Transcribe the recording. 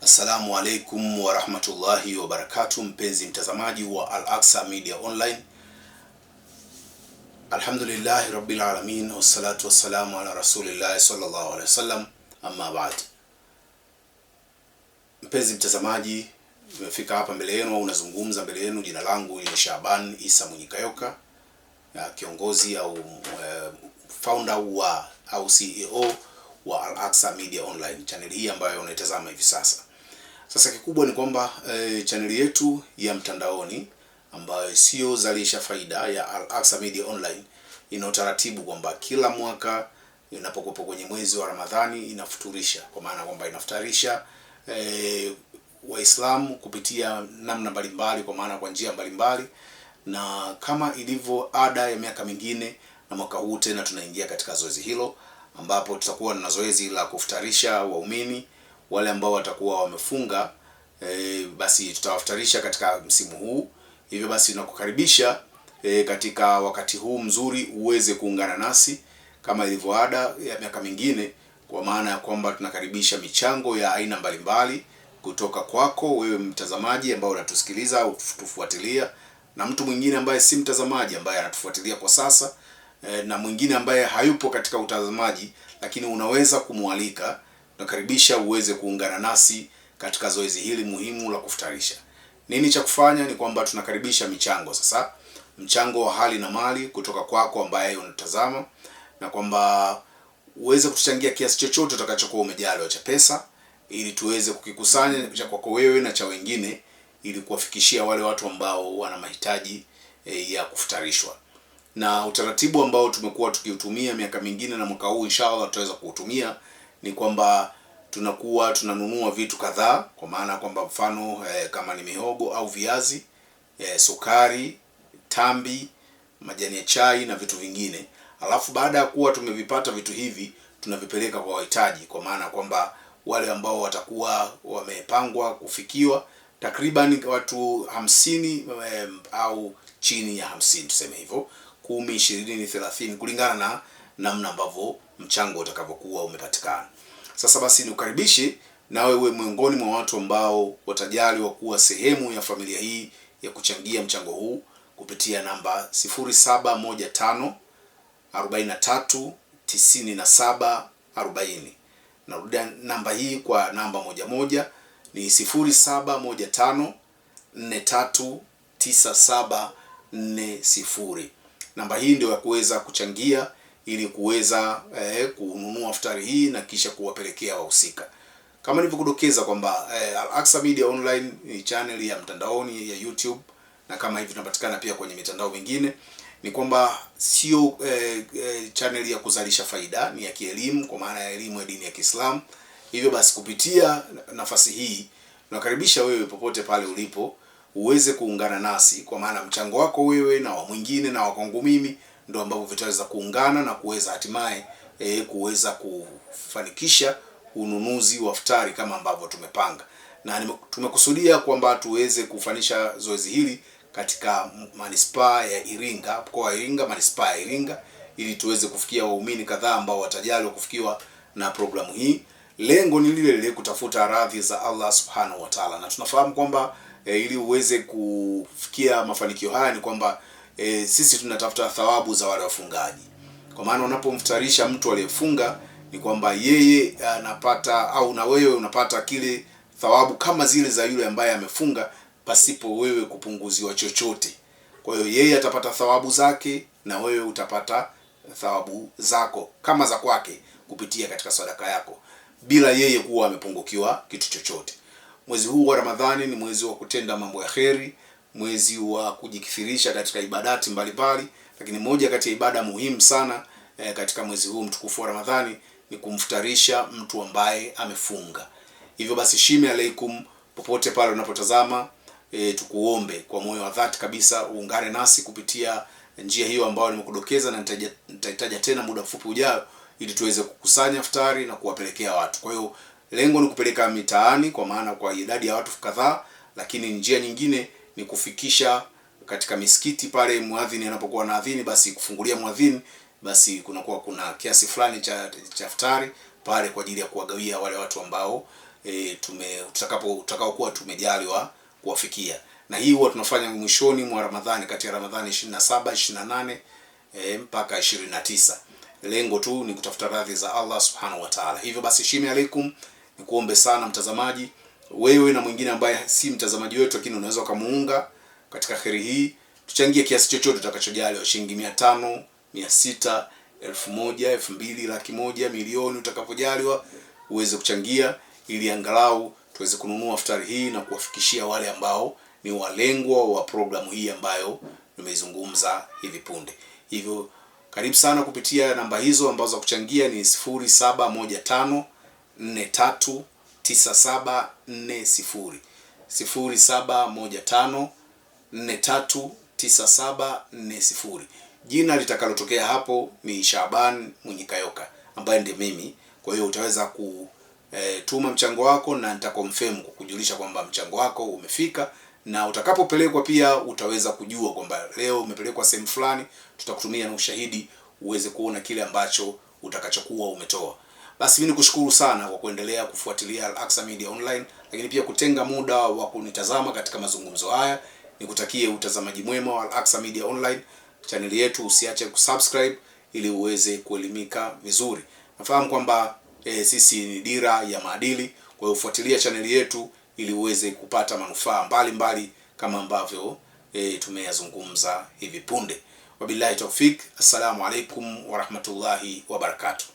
Assalamu alaikum wa rahmatullahi wa barakatuh, mpenzi mtazamaji wa Al-Aqsa Media Online. Alhamdulillahi rabbil alamin, wassalatu wassalamu ala rasulillahi sallallahu alaihi wasallam, amma ba'd. Mpenzi mtazamaji, nimefika hapa mbele yenu au unazungumza mbele yenu. Jina langu ni Shaban Isa Munyikayoka, kiongozi au founder au CEO wa Al-Aqsa Media Online, channel hii ambayo unaitazama hivi sasa. Sasa kikubwa ni kwamba chaneli yetu ya mtandaoni ambayo sio zalisha faida ya Al-Aqsa Media Online ina utaratibu kwamba kila mwaka inapokuwa kwenye mwezi wa Ramadhani inafuturisha, kwa maana kwamba inafutarisha Waislamu kupitia namna mbalimbali, kwa maana kwa njia mbalimbali, na kama ilivyo ada ya miaka mingine, na mwaka huu tena tunaingia katika zoezi hilo, ambapo tutakuwa na zoezi la kufutarisha waumini wale ambao watakuwa wamefunga. Basi tutawafutarisha katika msimu huu. Hivyo basi tunakukaribisha katika wakati huu mzuri uweze kuungana nasi kama ilivyo ada ya miaka mingine, kwa maana ya kwamba tunakaribisha michango ya aina mbalimbali kutoka kwako wewe mtazamaji ambao unatusikiliza au tufuatilia, na mtu mwingine ambaye si mtazamaji ambaye anatufuatilia kwa sasa, na mwingine ambaye hayupo katika utazamaji lakini unaweza kumwalika. Tunakaribisha uweze kuungana nasi katika zoezi hili muhimu la kufutarisha. Nini cha kufanya ni kwamba tunakaribisha michango sasa, mchango wa hali na mali kutoka kwako ambaye unatazama, na kwamba uweze kutuchangia kiasi chochote utakachokuwa umejaliwa cha pesa, ili tuweze kukikusanya cha kwako wewe na cha wengine, ili kuwafikishia wale watu ambao wana mahitaji ya kufutarishwa. Na utaratibu ambao tumekuwa tukiutumia miaka mingine na mwaka huu inshallah tutaweza kuutumia ni kwamba tunakuwa tunanunua vitu kadhaa, kwa maana kwamba mfano kama ni mihogo au viazi, sukari, tambi, majani ya chai na vitu vingine. Alafu baada ya kuwa tumevipata vitu hivi, tunavipeleka kwa wahitaji, kwa maana kwamba wale ambao watakuwa wamepangwa kufikiwa, takriban watu 50 au chini ya 50, tuseme hivyo 10, 20, 30 kulingana na namna ambavyo mchango utakavyokuwa umepatikana. Sasa basi nikukaribishe nawe uwe miongoni mwa watu ambao watajali wa kuwa sehemu ya familia hii ya kuchangia mchango huu kupitia namba 0715 43 97 40. Narudia namba hii kwa namba 11 ni 0715 43 97 40. Namba hii ndio ya kuweza kuchangia ili kuweza kununua iftari hii na kisha kuwapelekea wahusika. Kama nilivyokudokeza kwamba Al-Aqsa Media Online ni channel ya mtandaoni ya YouTube, na kama hivi tunapatikana pia kwenye mitandao mingine, ni kwamba sio channel ya kuzalisha faida, ni ya kielimu, kwa maana ya elimu ya dini ya Kiislamu. Hivyo basi kupitia nafasi hii tunakaribisha wewe popote pale ulipo uweze kuungana nasi, kwa maana mchango wako wewe na wa mwingine na wa kwangu mimi ndio ambavyo vitaweza kuungana na kuweza hatimaye kuweza kufanikisha ununuzi wa iftari kama ambavyo tumepanga. Na tumekusudia kwamba tuweze kufanisha zoezi hili katika manispaa ya Iringa, mkoa wa Iringa, manispaa ya Iringa, ili tuweze kufikia waumini kadhaa ambao watajaliwa kufikiwa na programu hii. Lengo ni lile lile, kutafuta radhi za Allah subhanahu wa ta'ala, na tunafahamu kwamba ili uweze kufikia mafanikio haya ni kwamba sisi tunatafuta thawabu za wale wafungaji. Kwa maana unapomfutarisha mtu aliyefunga ni kwamba yeye anapata, au na wewe unapata kile thawabu kama zile za yule ambaye amefunga pasipo wewe kupunguziwa chochote. Kwa hiyo yeye atapata thawabu zake na wewe utapata thawabu zako kama za kwake kupitia katika sadaka yako, bila yeye kuwa amepungukiwa kitu chochote. Mwezi huu wa Ramadhani ni mwezi wa kutenda mambo ya kheri, mwezi wa kujikithirisha katika ibadati mbalimbali, lakini moja kati ya ibada muhimu sana katika mwezi huu mtukufu wa Ramadhani ni kumfutarisha mtu ambaye amefunga. Hivyo basi shime alaikum popote pale unapotazama, tukuombe kwa moyo wa dhati kabisa uungane nasi kupitia njia hiyo ambayo nimekudokeza, na nitahitaja tena muda mfupi ujao ili tuweze kukusanya iftari na kuwapelekea watu. Kwa hiyo lengo ni kupeleka mitaani, kwa maana kwa idadi ya watu kadhaa, lakini njia nyingine ni kufikisha katika misikiti pale muadhini anapokuwa anaadhini, basi kufungulia muadhini, basi kuna kiasi fulani cha iftari pale kwa ajili ya kuwagawia wale watu ambao tutakaokuwa tumejaliwa kuwafikia. Na hii huwa tunafanya mwishoni mwa Ramadhani, kati ya Ramadhani 27, 28 mpaka 29. Lengo tu ni kutafuta radhi za Allah subhanahu wa ta'ala. Hivyo basi, shimi alaikum, nikuombe sana mtazamaji, wewe na mwingine ambaye si mtazamaji wetu lakini unaweza kumuunga katika kheri hii, tuchangie kiasi chochote utakachojali, shilingi 500, 600, 1000, 2000, 100,000, milioni, utakapojaliwa uweze kuchangia, ili angalau tuweze kununua iftari hii na kuwafikishia wale ambao ni walengwa wa programu hii ambayo nimeizungumza hivi punde. Hivyo karibu sana kupitia namba hizo ambazo za kuchangia ni 0715 43 9740, 0715 43 9740. Jina litakalotokea hapo ni Shaban Mwinyikayoka ambaye ndiye mimi. Kwa hiyo utaweza kutuma mchango wako na nitakonfirm kukujulisha kwamba mchango wako umefika, na utakapopelekwa pia utaweza kujua kwamba leo umepelekwa sehemu fulani. Tutakutumia na ushahidi uweze kuona kile ambacho utakachokuwa umetoa. Basi mimi nikushukuru sana kwa kuendelea kufuatilia Al-Aqsa Media Online, lakini pia kutenga muda wa kunitazama katika mazungumzo haya. Nikutakie utazamaji mwema wa Al-Aqsa Media Online. Channel yetu usiache kusubscribe ili uweze kuelimika vizuri. Nafahamu kwamba sisi ni dira ya maadili, kwa hiyo ufuatilia channel yetu ili uweze kupata manufaa mbalimbali kama ambavyo tumeyazungumza hivi punde. Wabillahi tawfik. Assalamu alaikum wa rahmatullahi wa barakatuh.